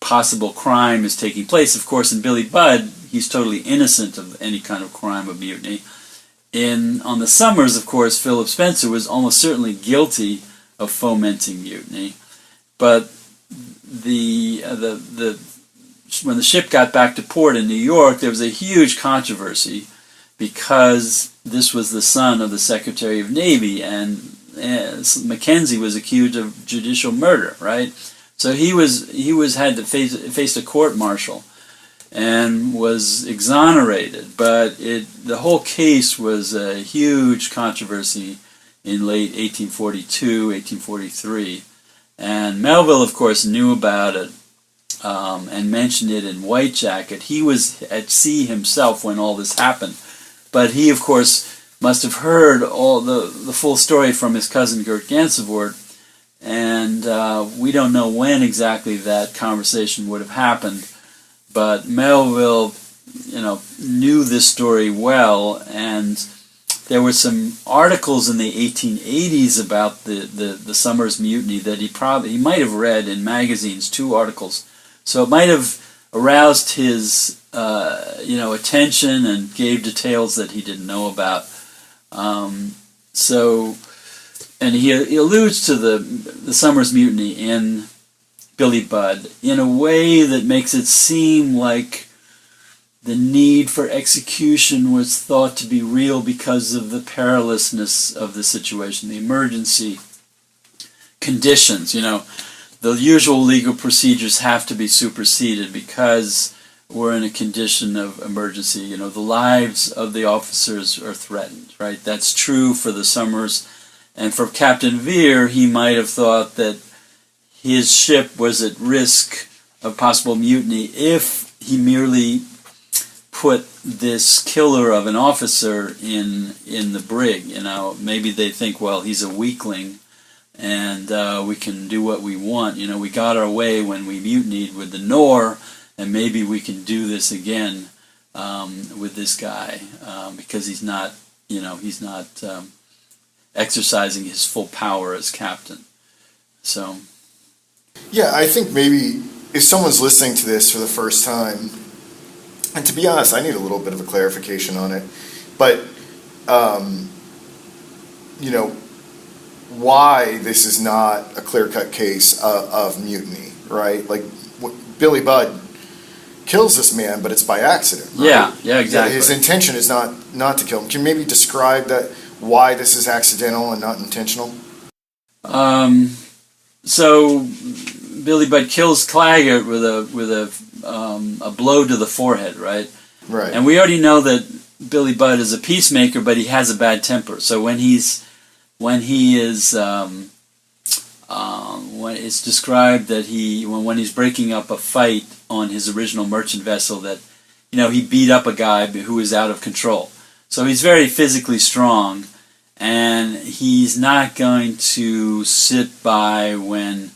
possible crime is taking place. Of course, in Billy Budd, he's totally innocent of any kind of crime of mutiny. On the Summers, of course, Philip Spencer was almost certainly guilty of fomenting mutiny. But when the ship got back to port in New York, there was a huge controversy because this was the son of the Secretary of Navy, and Mackenzie was accused of judicial murder, right? So he had to face a court-martial and was exonerated. But the whole case was a huge controversy in late 1842, 1843. And Melville, of course, knew about it and mentioned it in White Jacket. He was at sea himself when all this happened. But he, of course, must have heard all the full story from his cousin Gert Gansevoort, and we don't know when exactly that conversation would have happened. But Melville, knew this story well, and there were some articles in the 1880s about the Summers Mutiny that he might have read in magazines, 2 articles. So it might have aroused his attention and gave details that he didn't know about. And he alludes to the Summers Mutiny in Billy Budd in a way that makes it seem like the need for execution was thought to be real because of the perilousness of the situation, the emergency conditions. The usual legal procedures have to be superseded because we're in a condition of emergency. The lives of the officers are threatened, right? That's true for the Summers. And for Captain Vere, he might have thought that his ship was at risk of possible mutiny if he merely put this killer of an officer in the brig. Maybe they think, well, he's a weakling and we can do what we want. We got our way when we mutinied with the Nore, and maybe we can do this again with this guy because he's not exercising his full power as captain. So, yeah, I think maybe if someone's listening to this for the first time, and to be honest, I need a little bit of a clarification on it, but why this is not a clear-cut case of mutiny, right? Like Billy Budd kills this man, but it's by accident, right? Yeah, exactly. His intention is not to kill him. Can you maybe describe that, why this is accidental and not intentional? So Billy Budd kills Claggart with a blow to the forehead, right? Right. And we already know that Billy Budd is a peacemaker, but he has a bad temper. So when when it's described that when he's breaking up a fight on his original merchant vessel, that he beat up a guy who was out of control. So he's very physically strong, and he's not going to sit by when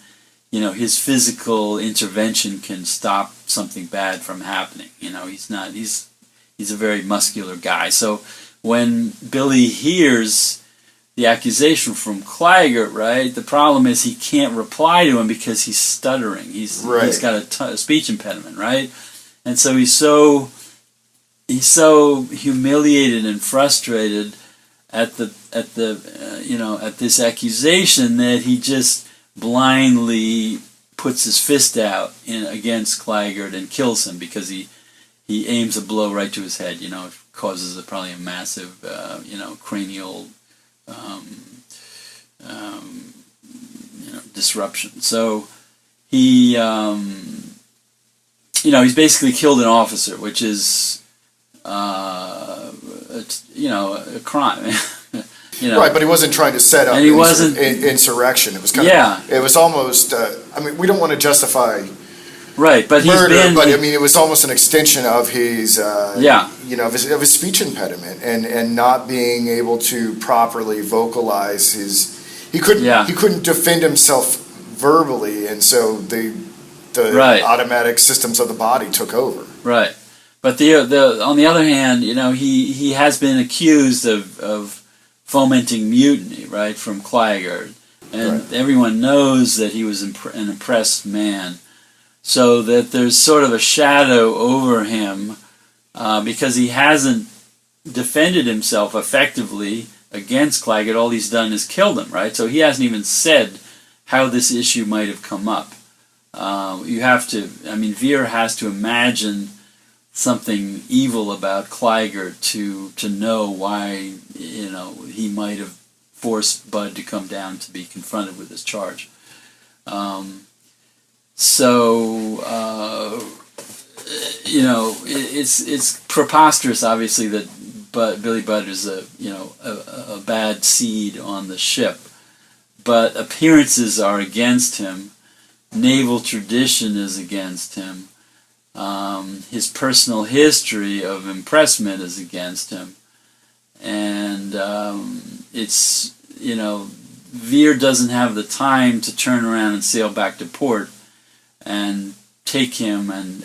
his physical intervention can stop something bad from happening. He's not. He's a very muscular guy. So when Billy hears the accusation from Claggart, right, the problem is he can't reply to him because he's stuttering. He's got a speech impediment, right? And so he's so humiliated and frustrated at this accusation that he just blindly puts his fist out against Claggart and kills him, because he aims a blow right to his head. It causes probably a massive cranial disruption. So he's basically killed an officer, which is a crime. Right, but he wasn't trying to set up insurrection. It was kind of, it was almost, we don't want to justify right, but murder, he's been, but it was almost an extension of his, of his speech impediment and not being able to properly vocalize he couldn't defend himself verbally, and so the automatic systems of the body took over. Right, but on the other hand, he has been accused of fomenting mutiny, right, from Claggart, and everyone knows that he was an impressed man, so that there's sort of a shadow over him because he hasn't defended himself effectively against Claggart. All he's done is killed him, right? So he hasn't even said how this issue might have come up. Vere has to imagine something evil about Claggart to know why he might have forced Bud to come down to be confronted with this charge. It's preposterous, obviously, that Billy Budd is a bad seed on the ship, but appearances are against him. Naval tradition is against him. His personal history of impressment is against him, and Vere doesn't have the time to turn around and sail back to port and take him and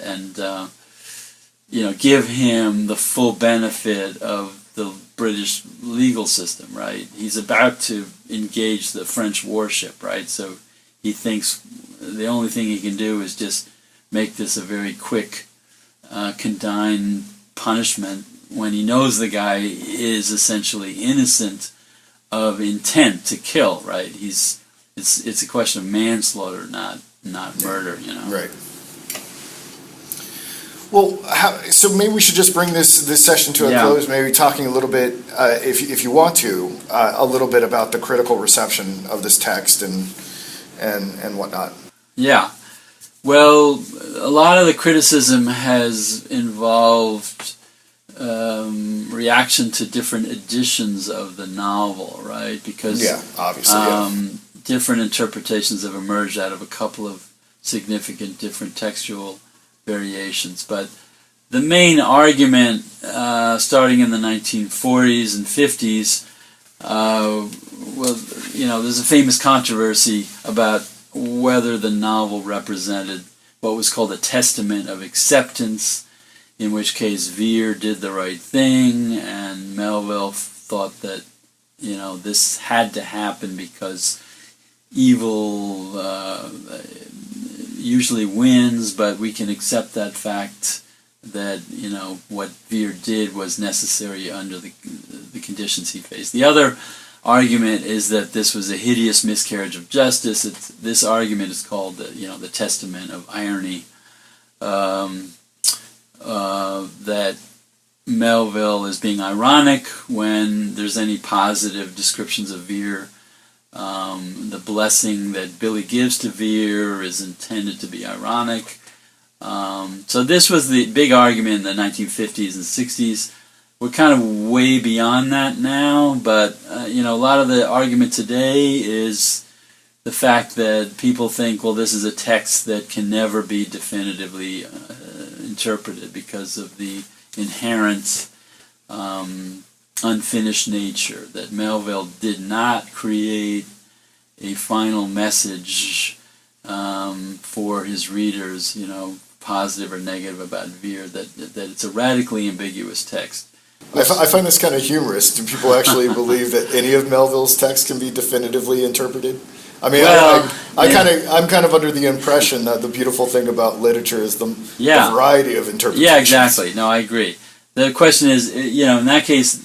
give him the full benefit of the British legal system, right? He's about to engage the French warship, right? So he thinks the only thing he can do is just make this a very quick, condign punishment when he knows the guy is essentially innocent of intent to kill, right? It's a question of manslaughter, not murder, Right. Well, so maybe we should just bring this session to a close. Maybe talking a little bit, if you want to, a little bit about the critical reception of this text and whatnot. Yeah. Well, a lot of the criticism has involved reaction to different editions of the novel, right? Because obviously, different interpretations have emerged out of a couple of significant different textual variations. But the main argument, starting in the 1940s and 50s, there's a famous controversy about whether the novel represented what was called a testament of acceptance, in which case Vere did the right thing, and Melville thought that this had to happen because evil usually wins, but we can accept that fact that what Vere did was necessary under the conditions he faced. The other argument is that this was a hideous miscarriage of justice. This argument is called the testament of irony, that Melville is being ironic when there's any positive descriptions of Vere. The blessing that Billy gives to Vere is intended to be ironic. So this was the big argument in the 1950s and 60s. We're kind of way beyond that now, but a lot of the argument today is the fact that people think, well, this is a text that can never be definitively interpreted because of the inherent unfinished nature, that Melville did not create a final message for his readers, positive or negative about Vere, that it's a radically ambiguous text. I find this kind of humorous. Do people actually believe that any of Melville's texts can be definitively interpreted? I mean, well, I'm kind of under the impression that the beautiful thing about literature is the variety of interpretations. Yeah, exactly. No, I agree. The question is, in that case,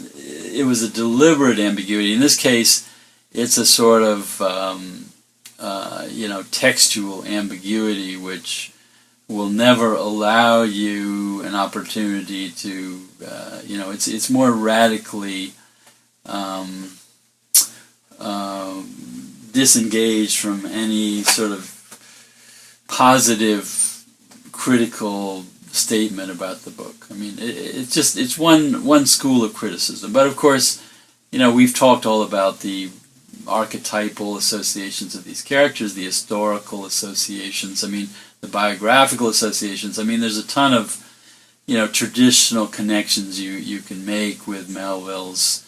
it was a deliberate ambiguity. In this case, it's a sort of, textual ambiguity, which will never allow you an opportunity to, it's more radically disengaged from any sort of positive critical statement about the book. I mean, it's one school of criticism. But of course, we've talked all about the archetypal associations of these characters, the historical associations, the biographical associations. There's a ton of, traditional connections you can make with Melville's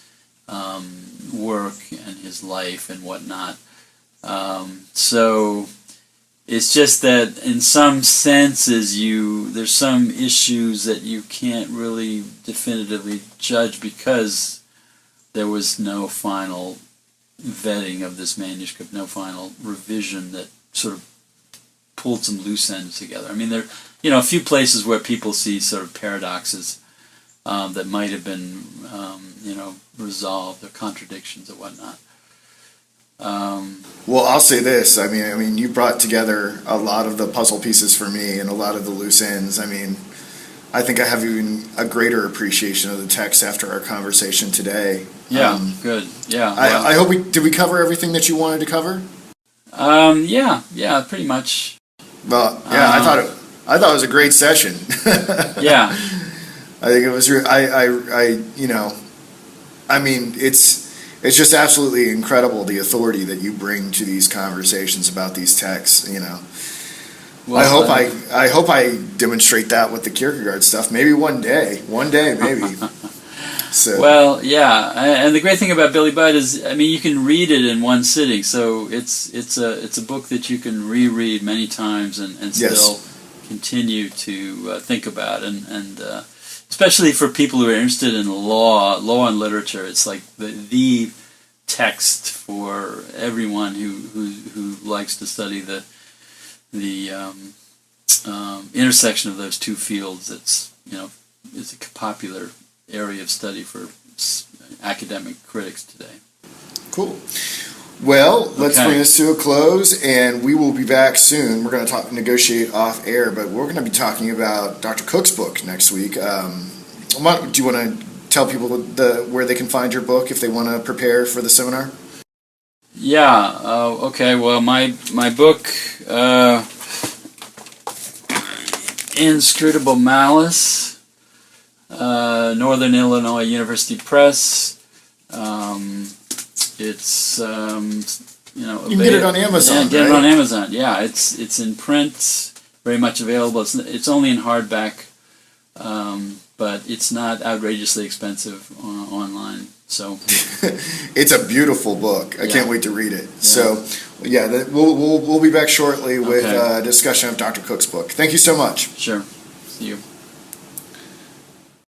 work and his life and whatnot. So it's just that in some senses there's some issues that you can't really definitively judge because there was no final vetting of this manuscript, no final revision that sort of pulled some loose ends together. There are a few places where people see sort of paradoxes that might have been resolved, or contradictions or whatnot. Well, I'll say this. You brought together a lot of the puzzle pieces for me and a lot of the loose ends. I think I have even a greater appreciation of the text after our conversation today. Yeah, good. Yeah. I hope did we cover everything that you wanted to cover? Yeah, pretty much. Well, yeah, I thought it was a great session. Yeah. I think it was. It's just absolutely incredible the authority that you bring to these conversations about these texts. Well, I hope I demonstrate that with the Kierkegaard stuff. Maybe one day, maybe. So. Well, yeah, and the great thing about Billy Budd is, you can read it in one sitting. So it's a book that you can reread many times and still continue to think about, and especially for people who are interested in law and literature. It's like the text for everyone who likes to study the intersection of those two fields. It's a popular area of study for academic critics today. Cool. Well, let's bring this to a close, and we will be back soon. We're going to negotiate off air, but we're going to be talking about Dr. Cook's book next week. Do you want to tell people where they can find your book if they want to prepare for the seminar? Yeah. Okay. Well, my book, Inscrutable Malice, Northern Illinois University Press. It's you can get it on Amazon. Yeah, get it on Amazon. Yeah, it's in print, very much available. It's only in hardback, but it's not outrageously expensive online. So it's a beautiful book. I can't wait to read it. Yeah. So we'll be back shortly with a discussion of Dr. Cook's book. Thank you so much. Sure. See you.